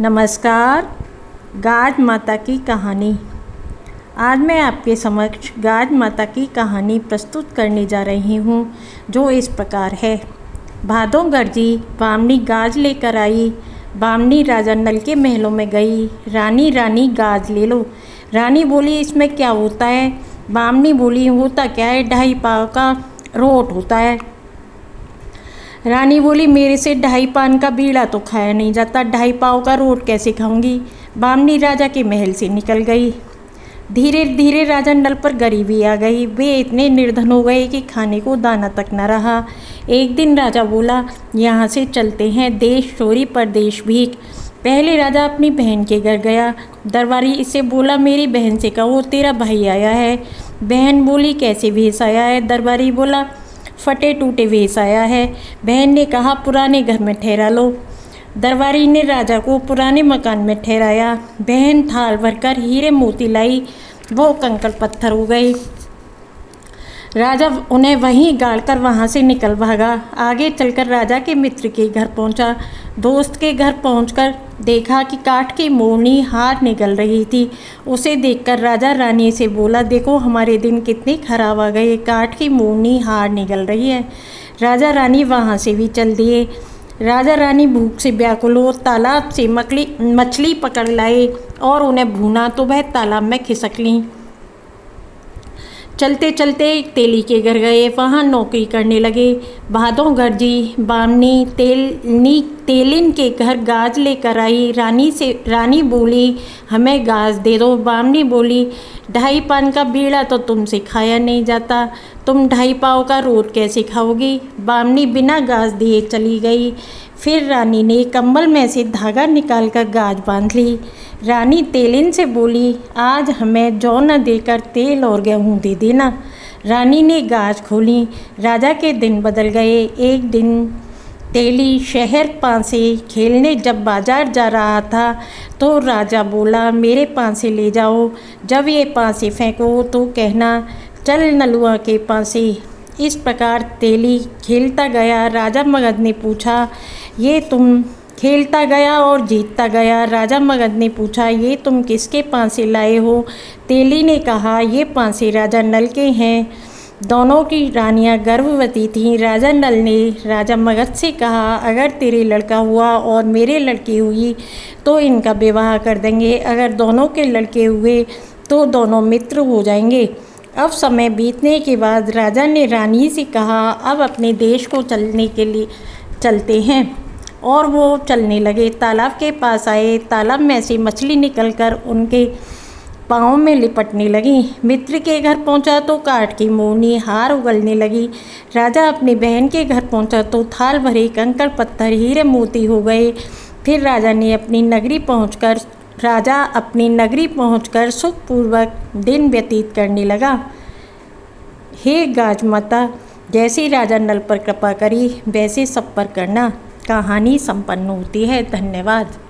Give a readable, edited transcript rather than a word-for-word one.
नमस्कार। गाज माता की कहानी। आज मैं आपके समक्ष गाज माता की कहानी प्रस्तुत करने जा रही हूँ, जो इस प्रकार है। भादों गरजी, बामनी गाज लेकर आई। बामनी राजा नल के महलों में गई। रानी रानी गाज ले लो। रानी बोली, इसमें क्या होता है? बामनी बोली, होता क्या है, 2.5 पाव का रोट होता है। रानी बोली, मेरे से 2.5 पान का बीड़ा तो खाया नहीं जाता, 2.5 पाव का रोट कैसे खाऊंगी? बामनी राजा के महल से निकल गई। धीरे धीरे राजा नल पर गरीबी आ गई। वे इतने निर्धन हो गए कि खाने को दाना तक न रहा। एक दिन राजा बोला, यहाँ से चलते हैं, देश चोरी परदेश भीख। पहले राजा अपनी बहन के घर गया। दरबारी इससे बोला, मेरी बहन से कहो तेरा भाई आया है। बहन बोली, कैसे भेष आया है? दरबारी बोला, फटे टूटे वेश आया है। बहन ने कहा, पुराने घर में ठहरा लो। दरबारी ने राजा को पुराने मकान में ठहराया। बहन थाल भरकर हीरे मोती लाई, वो कंकड़ पत्थर हो गई। राजा उन्हें वहीं गाड़कर वहाँ से निकल भागा। आगे चलकर राजा के मित्र के घर पहुँचा। दोस्त के घर पहुँचकर देखा कि काठ की मोहनी हार निकल रही थी। उसे देखकर राजा रानी से बोला, देखो हमारे दिन कितने खराब आ गए, काठ की मोहनी हार निकल रही है। राजा रानी वहाँ से भी चल दिए। राजा रानी भूख से व्याकुल हो तालाब से मछली पकड़ लाए और उन्हें भूना तो वह तालाब में खिसक लीं। चलते चलते एक तेली के घर गए, वहाँ नौकरी करने लगे। भादों गरजी, बामनी तेलिन के घर गाज लेकर आई। रानी बोली, हमें गाज दे दो। बामनी बोली, 2.5 पान का बीड़ा तो तुमसे खाया नहीं जाता, तुम 2.5 पाव का रोट कैसे खाओगी? बामनी बिना गाज दिए चली गई। फिर रानी ने कंबल में से धागा निकालकर गाज बांध ली। रानी तेलिन से बोली, आज हमें जौ न देकर तेल और गेहूँ दे देना। रानी ने गाज खोली। राजा के दिन बदल गए। एक दिन तेली शहर पांसे खेलने जब बाजार जा रहा था तो राजा बोला, मेरे पांसे ले जाओ। जब ये पांसे फेंको तो कहना, चल नलुआ के पांसे। इस प्रकार तेली खेलता गया। राजा मगध ने पूछा, ये तुम खेलता गया और जीतता गया। राजा मगध ने पूछा, ये तुम किसके पांसे लाए हो? तेली ने कहा, ये पांसे राजा नल के हैं। दोनों की रानियां गर्भवती थीं। राजा नल ने राजा मगध से कहा, अगर तेरे लड़का हुआ और मेरे लड़की हुई तो इनका विवाह कर देंगे, अगर दोनों के लड़के हुए तो दोनों मित्र हो जाएंगे। अब समय बीतने के बाद राजा ने रानी से कहा, अब अपने देश को चलने के लिए चलते हैं। और वो चलने लगे। तालाब के पास आए। तालाब में से मछली निकलकर उनके पाँव में लिपटने लगी। मित्र के घर पहुंचा तो काठ की मोहनी हार उगलने लगी। राजा अपनी बहन के घर पहुंचा तो थाल भरे कंकड़ पत्थर हीरे मोती हो गए। फिर राजा अपनी नगरी पहुंचकर सुखपूर्वक दिन व्यतीत करने लगा। हे गाज माता, जैसे राजा नल पर कृपा करी वैसे सब पर करना। कहानी संपन्न होती है। धन्यवाद।